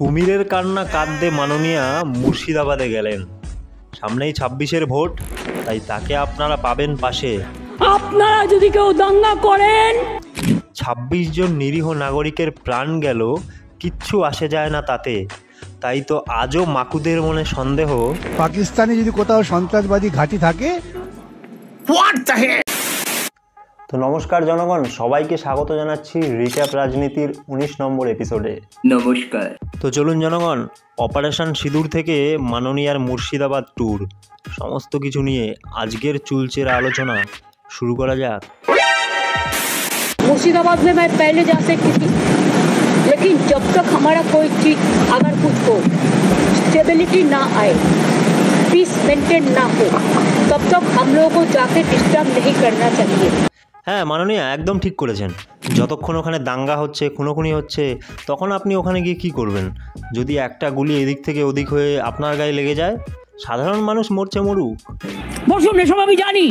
কুমিরের কান্না কাঁদতে মাননীয়া মুর্শিদাবাদে গেলেন। সামনেই ২৬-এর ভোট, তাই তাকে আপনারা পাবেন পাশে। আপনারা যদি কেউ দাঙ্গা করেন, ২৬ জন নিরীহ নাগরিকের প্রাণ গেল, কিচ্ছু আসে যায় না তাতে। তাই তো আজও মাকুদের মনে সন্দেহ, পাকিস্তানে যদি কোথাও সন্ত্রাসবাদী ঘাঁটি থাকে। তো নমস্কার জনগণ, সবাইকে স্বাগত জানাচ্ছি রিক্যাপ রাজনীতির ১৯ নম্বর এপিসোডে। নমস্কার। তো চলুন জনগণ, অপারেশন সিঁদুর থেকে মাননীয়ার মুর্শিদাবাদ ট্যুর, সমস্ত কিছু নিয়ে আজকের চুলচেরা আলোচনা শুরু করা যাক। मुर्शिदाबाद में मैं पहले जा सकती थी, लेकिन जब तक हमारा कोई चीज अगर कुछ हो, स्टेबिलिटी ना आए, पीस मेंटेन ना हो, तब तक हम लोगों को जाके डिस्टर्ब नहीं करना चाहिए। হ্যাঁ মাননীয়া, একদম ঠিক করেছেন। যতক্ষণ ওখানে দাঙ্গা হচ্ছে, খুনোখুনি হচ্ছে, তখন আপনি ওখানে গিয়ে কী করবেন? যদি একটা গুলি এদিক থেকে ওদিক হয়ে আপনার গায়ে লেগে যায়, সাধারণ মানুষ মরছে মরুক। বসুন, এসব আমি জানি।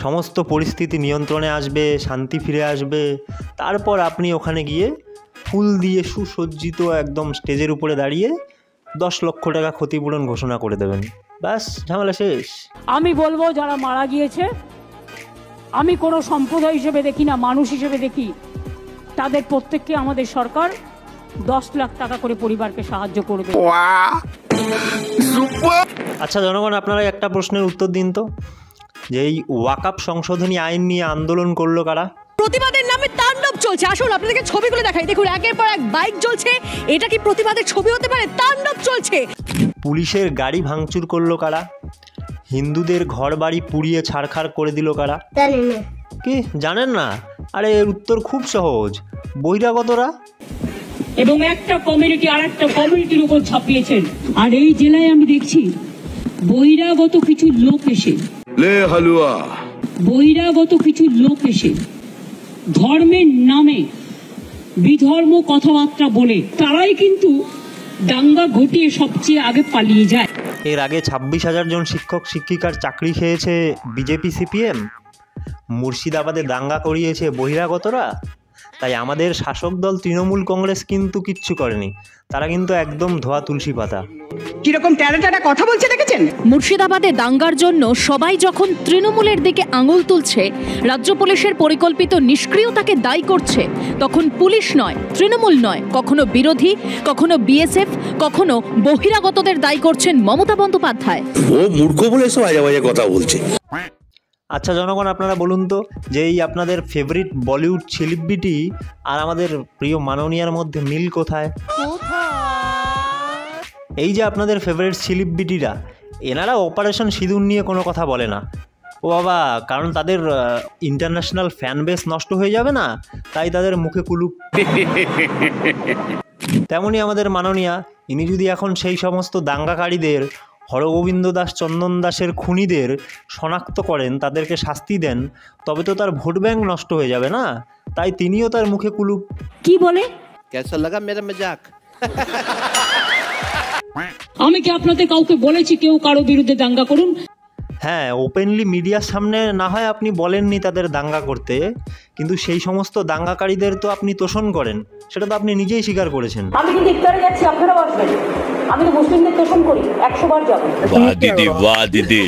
সমস্ত পরিস্থিতি নিয়ন্ত্রণে আসবে, শান্তি ফিরে আসবে, তারপর আপনি ওখানে গিয়ে ফুল দিয়ে সুসজ্জিত একদম স্টেজের উপরে দাঁড়িয়ে ১০ লক্ষ টাকা ক্ষতিপূরণ ঘোষণা করে দেবেন। ব্যাস, ঝামেলা শেষ। আমি বলবো, যারা মারা গিয়েছে আমি কোনো সম্প্রদায় হিসেবে দেখি না, মানুষ হিসেবে দেখি, তাদের প্রত্যেককে আমাদের সরকার ১০ লাখ টাকা করে পরিবারকে সাহায্য করবে। আচ্ছা জনগণ, আপনারা একটা প্রশ্নের উত্তর দিন তো, যে এই ওয়াকআপ সংশোধনী আইন নিয়ে আন্দোলন করলো কারা? প্রতিবাদের নামে তাণ্ডব চলছে। আসুন আপনাদেরকে ছবিগুলো দেখাই, দেখুন একের পর এক বাইক জ্বলছে। এটা কি প্রতিবাদের ছবি হতে পারে? তাণ্ডব চলছে। পুলিশের গাড়ি ভাঙচুর করলো কারা? হিন্দুদের ঘর বাড়ি পুড়িয়ে ছাড়খাড় করে দিল কারা? কি জানেন না? আরে এর উত্তর খুব সহজ, বহিরাগতরা। এবং একটা কমিউনিটি আর একটা কমিউনিটির উপর ছাপিয়েছেন। আর এই জেলায় আমি দেখছি বহিরাগত কিছু লোক এসে ধর্মের নামে বিধর্ম কথাবার্তা বলে তারাই কিন্তু দাঙ্গা ঘটিয়ে সবচেয়ে আগে পালিয়ে যায়। এর আগে ২৬,০০০ জন শিক্ষক শিক্ষিকার চাকরি খেয়েছে বিজেপি সিপিএম, মুর্শিদাবাদে দাঙ্গা করিয়েছে বহিরাগতরা। তাই আমাদের শাসক দল তৃণমূল কংগ্রেস কিন্তু কিচ্ছু করেনি, তারা কিন্তু একদম ধোয়া তুলসী পাতা। কিরকম ট্যারা কথা বলছে দেখেছেন? মুর্শিদাবাদে দাঙ্গার জন্য সবাই যখন তৃণমূলের দিকে আঙুল তুলছে, রাজ্য পুলিশের পরিকল্পিত নিষ্ক্রিয়তাকে দায়ী করছে, তখন পুলিশ নয়, তৃণমূল নয়, কখনো বিরোধী, কখনো বিএসএফ, কখনো বহিরাগতদের দায়ী করছেন মমতা বন্দ্যোপাধ্যায়। ও মূর্খ বলে এসব আজে বাজে কথা বলছে। আচ্ছা জনগণ, আপনারা বলুন তো, যে এই আপনাদের ফেভারিট বলিউড সেলিব্রিটি আর আমাদের প্রিয় মাননীয়ার মধ্যে মিল কোথায়? এই যে আপনাদের ফেভারিট সেলিব্রিটিরা, এনারা অপারেশন সিঁদুর নিয়ে কোনো কথা বলে না। ও বাবা, কারণ তাদের ইন্টারন্যাশনাল ফ্যান বেস নষ্ট হয়ে যাবে না, তাই তাদের মুখে কুলুপ। তেমনই আমাদের মাননীয়া, ইনি যদি এখন সেই সমস্ত দাঙ্গাকারীদের, হরগোবিন্দ দাস, চন্দন দাসের খুনিদের শনাক্ত করেন, তাদেরকে শাস্তি দেন, তবে তো তার ভোট ব্যাংক নষ্ট হয়ে যাবে না, তাই তিনিও তার মুখে কুলুপ। কি বলে? কেসা লাগা মেরা মজাক? আমি কি আপনাদের কাউকে বলেছি কেউ কারো বিরুদ্ধে দাঙ্গা করুন? হ্যাঁ, ওপেনলি মিডিয়ার সামনে না হয় আপনি বলেননি তাদের দাঙ্গা করতে, কিন্তু সেই সমস্ত দাঙ্গাকারীদের তো আপনি তোষণ করেন, সেটা তো আপনি নিজেই স্বীকার করেছেন। আমি কিন্তু ইফতারে যাচ্ছি, আপনারা বসবেন। আমি তো মুসলিমদের তোষণ করি, ১০০ বার যাব। বাহ দিদি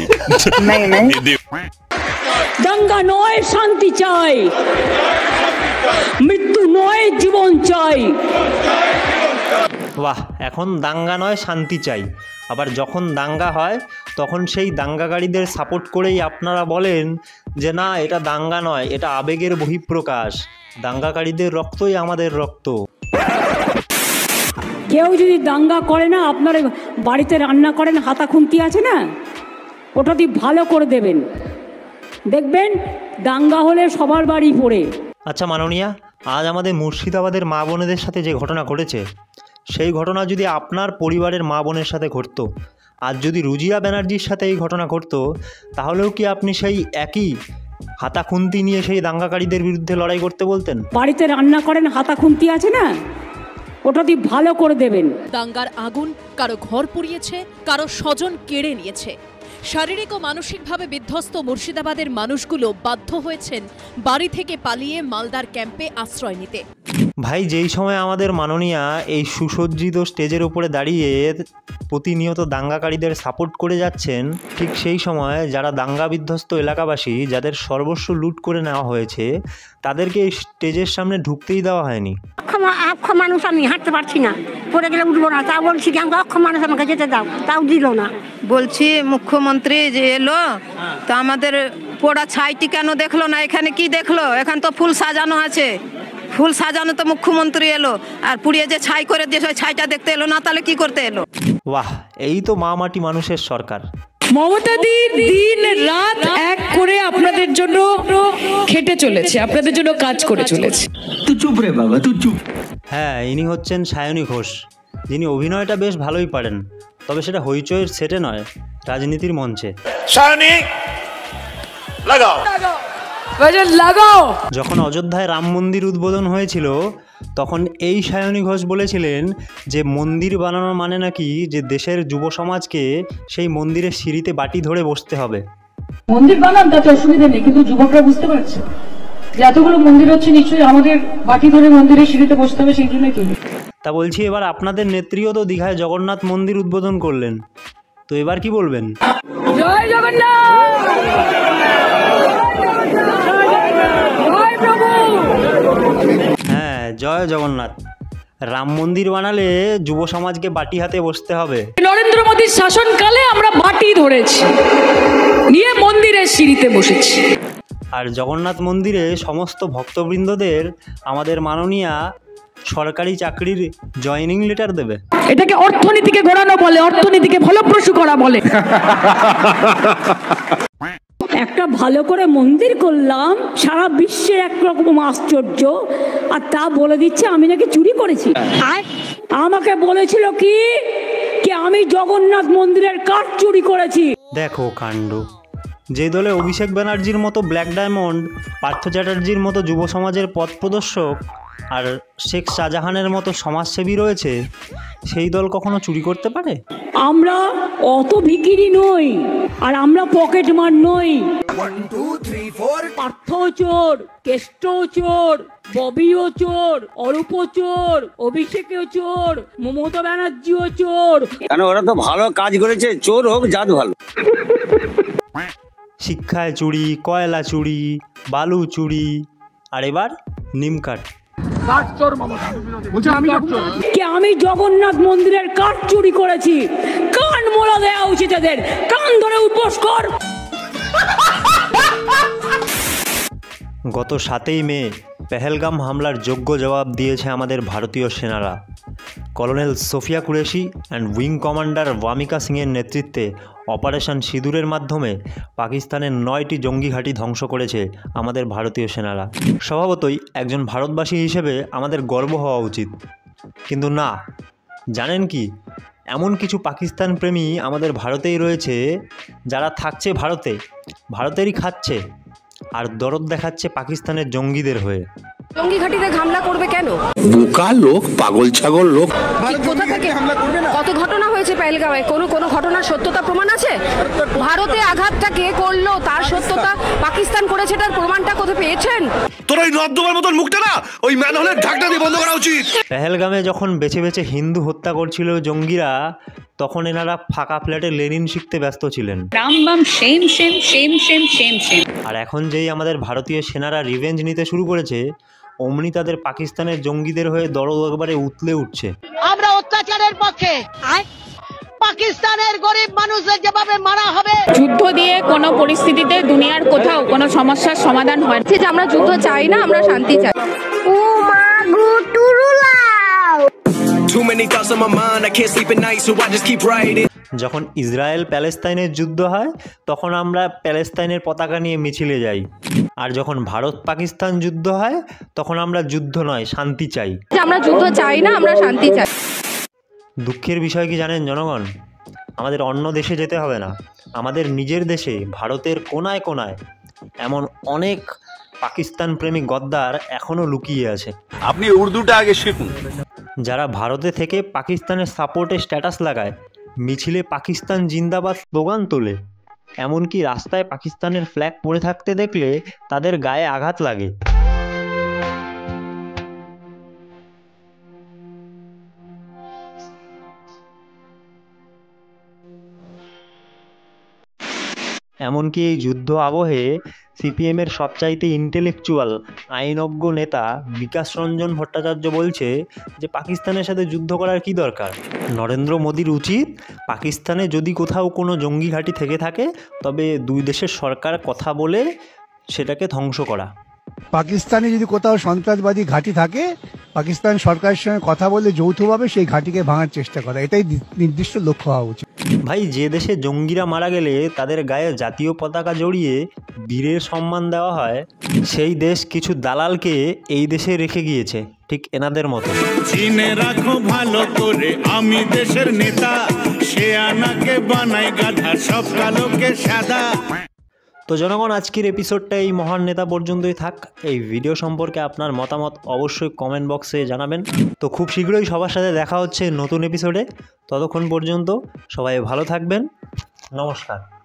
দাঙ্গা নয়, শান্তি চাই। মৃত্যু নয়, জীবন চাই। বাহ, এখন দাঙ্গা নয় শান্তি চাই, আবার যখন দাঙ্গা হয় তখন সেই দাঙ্গাকারীদের সাপোর্ট করেই আপনারা বলেন যে না, এটা দাঙ্গা নয়, এটা আবেগের বহিঃপ্রকাশ, দাঙ্গাকারীদের রক্তই আমাদের রক্ত। কেউ যদি দাঙ্গা করে না, আপনার বাড়িতে রান্না করেন, হাতা খুন্তি আছে না, ওটা দিয়ে ভালো করে দেবেন, দেখবেন দাঙ্গা হলে সবার বাড়ি পড়ে। আচ্ছা মাননীয়া, আজ আমাদের মুর্শিদাবাদের মা বোনেদের সাথে যে ঘটনা ঘটেছে, সেই ঘটনা যদি আপনার পরিবারের মা বোনের সাথে ঘটতো, আর যদি রুজিয়া ব্যানার্জির সাথে এই ঘটনা ঘটতো, তাহলেও কি আপনি সেই একই হাতা খুন্তি নিয়ে সেই দাঙ্গাকারীদের বিরুদ্ধে লড়াই করতে বলতেন? বাড়িতে রান্না করেন, হাতা খুন্তি আছে না, ওটা দিয়ে ভালো করে দেবেন। দাঙ্গার আগুন কারো ঘর পুড়িয়েছে, কারো স্বজন কেড়ে নিয়েছে। শারীরিক ও মানসিকভাবে বিধ্বস্ত মুর্শিদাবাদের মানুষগুলো বাধ্য হয়েছেন বাড়ি থেকে পালিয়ে মালদার ক্যাম্পে আশ্রয় নিতে। ভাই, যেই সময় আমাদের মাননীয়া এই সুসজ্জিত স্টেজের উপরে দাঁড়িয়ে প্রতিনিয়ত দাঙ্গাকারীদের সাপোর্ট করে যাচ্ছেন, ঠিক সেই সময় যারা দাঙ্গা বিধ্বস্ত এলাকাবাসী, যাদের সর্বস্ব লুট করে নেওয়া হয়েছে, তাদেরকে এই স্টেজের সামনে ঢুকতেই দেওয়া হয়নি। অক্ষম মানুষ, আমি হাঁটতে পারছি না, পড়ে গেলে উঠবো না, তাও বলছি যে আমাকে অক্ষম মানুষ, আমাকে যেতে দাও, তাও দিল না। বলছি মুখ্যমন্ত্রী যে এলো, তো আমাদের পোড়া ছাইটি কেন দেখলো না? এখানে কি দেখলো? এখানে তো ফুল সাজানো আছে, ফুল সাজানো তো মুখ্যমন্ত্রী এলো, আর পুড়িয়ে যে ছাই করে দিয়ে ছাইটা দেখতে এলো না, তাহলে কি করতে এলো? বাহ, এই তো মা মাটি মানুষের সরকার। মমতা দি দিন রাত এক করে আপনাদের জন্য খেটে চলেছে, আপনাদের জন্য কাজ করে চলেছে। তুই চুপ রে বাবা, তুই চুপ। হ্যাঁ, ইনি হচ্ছেন সায়নী ঘোষ, যিনি অভিনয়টা বেশ ভালোই পারেন, তবে সেটা হইচইয়ের সেটে নয়, রাজনীতির মঞ্চে। सानी लगाओ লাগাও। যখন অযোধ্যায় রাম মন্দির উদ্বোধন হয়েছিল, তখন এই সায়নী ঘোষ বলেছিলেন যে মন্দির বানানো মানে নাকি যে দেশের যুব সমাজকে সেই মন্দিরের সিঁড়িতে বাটি ধরে বসতে হবে। মন্দির বানান, তাতে অসুবিধা নেই, কিন্তু যুবকরা বুঝতে পারছে যে এতগুলো মন্দির হচ্ছে, নিশ্চয়ই আমাদের বাটি ধরে মন্দিরের সিঁড়িতে বসতে হবে, সেই জন্যই তৈরি। তা বলছি, এবার আপনাদের নেত্রীও তো দীঘায় জগন্নাথ মন্দির উদ্বোধন করলেন, তো এবার কি বলবেন? জয় জগন্নাথ, জয় প্রভু। হ্যাঁ, জয় জগন্নাথ। রাম মন্দির বানালে যুব সমাজকে বাটি হাতে বসতে হবে। নরেন্দ্র মোদীর শাসনকালে আমরা বাটি ধরেছি, নিয়ে মন্দিরের সিঁড়িতে বসেছি। আর জগন্নাথ মন্দিরে সমস্ত ভক্তবৃন্দদের আমাদের মাননীয়া সরকারি চাকরির জয়েনিং লেটার দেবে। এটাকে অর্থনীতিকে ঘোরানো বলে, অর্থনীতিকে ফলপ্রসূ করা বলে। একটা ভালো করে মন্দির করলাম, সারা বিশ্বের একরকম আশ্চর্য, আর তা বলে দিচ্ছে আমি নাকি চুরি করেছি। আমাকে বলেছিল কি আমি জগন্নাথ মন্দিরের কাঠ চুরি করেছি। দেখো কাণ্ড, যে দলে অভিষেক ব্যানার্জির মতো ব্ল্যাক ডায়মন্ড, পার্থ চ্যাটার্জির মতো যুব সমাজের পথ প্রদর্শক আর শেখ শাহজাহানের মতো সমাজসেবী রয়েছে, সেই দল কখনো চুরি করতে পারে? আমরা অত ভিখিরি নই, আর আমরা পকেটমার নই। পার্থ চোর, কেষ্ট চোর, ববিও চোর, অরূপ চোর, অভিষেকও চোর, মমতা ব্যানার্জিও চোর। কেন, ওরা তো ভালো কাজ করেছে, চোর হোক জাত ভালো। শিক্ষায় চুরি, কয়লা চুরি, বালু চুরি, আর এবার নিমকাঠ। আমি জগন্নাথ মন্দিরের কাঠ চুরি করেছি, কান মোলা দেওয়া উচিত এদের, কান ধরে উপোস কর। গত 7ই মে পেহেলগাম হামলার যোগ্য জবাব দিয়েছে আমাদের ভারতীয় সেনারা। Colonel Sofia Qureshi and wing commander Vyomika সিংয়ের নেতৃত্বে অপারেশন সিঁদুরের মাধ্যমে পাকিস্তানের 9টি জঙ্গি ঘাঁটি ধ্বংস করেছে আমাদের ভারতীয় সেনারা। স্বভাবতই একজন ভারতবাসী হিসেবে আমাদের গর্ব হওয়া উচিত, কিন্তু না, জানেন কি, এমন কিছু পাকিস্তান প্রেমী আমাদের ভারতেই রয়েছে, যারা থাকছে ভারতে, ভারতেরই খাচ্ছে, আর দরদ দেখাচ্ছে পাকিস্তানের জঙ্গিদের হয়ে। জঙ্গি ঘাটিতে হামলা করবে কেন? বোকা লোক, পাগল ছাগল লোক। কোথা থেকে কত ঘটনা হয়েছে পেহেলগাঁওয়ে? কোনো ঘটনার সত্যতা প্রমাণ আছে? ভারতে আঘাতটা কে করলো তার সত্যতা পাকিস্তান করেছে, তার প্রমাণটা কোথায় পেয়েছেন? তোর ওই নর্দমার মতন মুখটা না ওই ম্যানহোলের ঢাকনা দিয়ে বন্ধ করা উচিত। পেহেলগামে যখন বেছে বেছে হিন্দু হত্যা করছিল জঙ্গিরা, তখন এনারা ফাঁকা ফ্ল্যাটে লেনিন শিখতে ব্যস্ত ছিলেন। রাম বাম same same same same same same. আর এখন যেই আমাদের ভারতীয় সেনারা রিভেঞ্জ নিতে শুরু করেছে, অমনি তাদের পাকিস্তানের জঙ্গিদের হয়ে দরদ একবারে উতলে উঠছে। আমরা অত্যাচারের পক্ষে, পাকিস্তানের গরিব মানুষদের যেভাবে মারা হবে। যুদ্ধ দিয়ে কোনো পরিস্থিতিতে দুনিয়ার কোথাও কোনো সমস্যার সমাধান হয় না। যে আমরা যুদ্ধ চাই না, আমরা শান্তি চাই। ও মা গো টুরুলাও। Too many thoughts on my mind, I can't sleep at night, so I just keep writing. যখন ইসরায়েল প্যালেস্তাইনের যুদ্ধ হয়, তখন আমরা প্যালেস্তাইনের পতাকা নিয়ে মিছিলে যাই, আর যখন ভারত পাকিস্তান যুদ্ধ হয়, তখন আমরা যুদ্ধ নয়, শান্তি চাই। আমরা যুদ্ধ চাই না, আমরা শান্তি চাই। দুঃখের বিষয় কি জানেন জনগণ? আমাদের অন্য দেশে যেতে হবে না, আমাদের নিজের দেশে ভারতের কোনায় কোনায় এমন অনেক পাকিস্তান প্রেমী গদ্দার এখনও লুকিয়ে আছে। আপনি উর্দুটা আগে শিখুন। যারা ভারতে থেকে পাকিস্তানের সাপোর্টে স্ট্যাটাস লাগায়, মিছিলে পাকিস্তান জিন্দাবাদ স্লোগান তোলে, এমনকি রাস্তায় পাকিস্তানের ফ্ল্যাগ পড়ে থাকতে দেখলে তাদের গায়ে আঘাত লাগে। এমনকি এই যুদ্ধ আবহে সিপিএমের সবচাইতে ইন্টেলেকচুয়াল আইনজ্ঞ নেতা বিকাশ রঞ্জন ভট্টাচার্য বলছে যে পাকিস্তানের সাথে যুদ্ধ করার কি দরকার। নরেন্দ্র মোদীর উচিত পাকিস্তানে যদি কোথাও কোনো জঙ্গি ঘাঁটি থেকে থাকে তবে দুই দেশের সরকার কথা বলে সেটাকে ধ্বংস করা। পাকিস্তানে যদি কোথাও সন্ত্রাসবাদী ঘাঁটি থাকে, পাকিস্তান সরকারের সঙ্গে কথা বলে যৌথভাবে সেই ঘাঁটিকে ভাঙার চেষ্টা করা, এটাই নির্দিষ্ট লক্ষ্য হওয়া উচিত। ভাই, যে দেশে জঙ্গিরা মারা গেলে তাদের গায়ে জাতীয় পতাকা জড়িয়ে বীরের সম্মান দেওয়া হয়, সেই দেশ কিছু দালালকে এই দেশে রেখে গিয়েছে, ঠিক এনাদের মতো। চিনে রাখো ভালো করে আমি দেশের নেতা, সে আনাকে বানাই গাধা, সব কালোকে সাদা। তো জনগণ, আজকের এপিসোডটা এই মহান নেতা পর্যন্তই থাক। এই ভিডিও সম্পর্কে আপনার মতামত অবশ্যই কমেন্ট বক্সে জানাবেন। তো খুব শীঘ্রই সবার সাথে দেখা হচ্ছে নতুন এপিসোডে। ততক্ষণ পর্যন্ত সবাই ভালো থাকবেন। নমস্কার।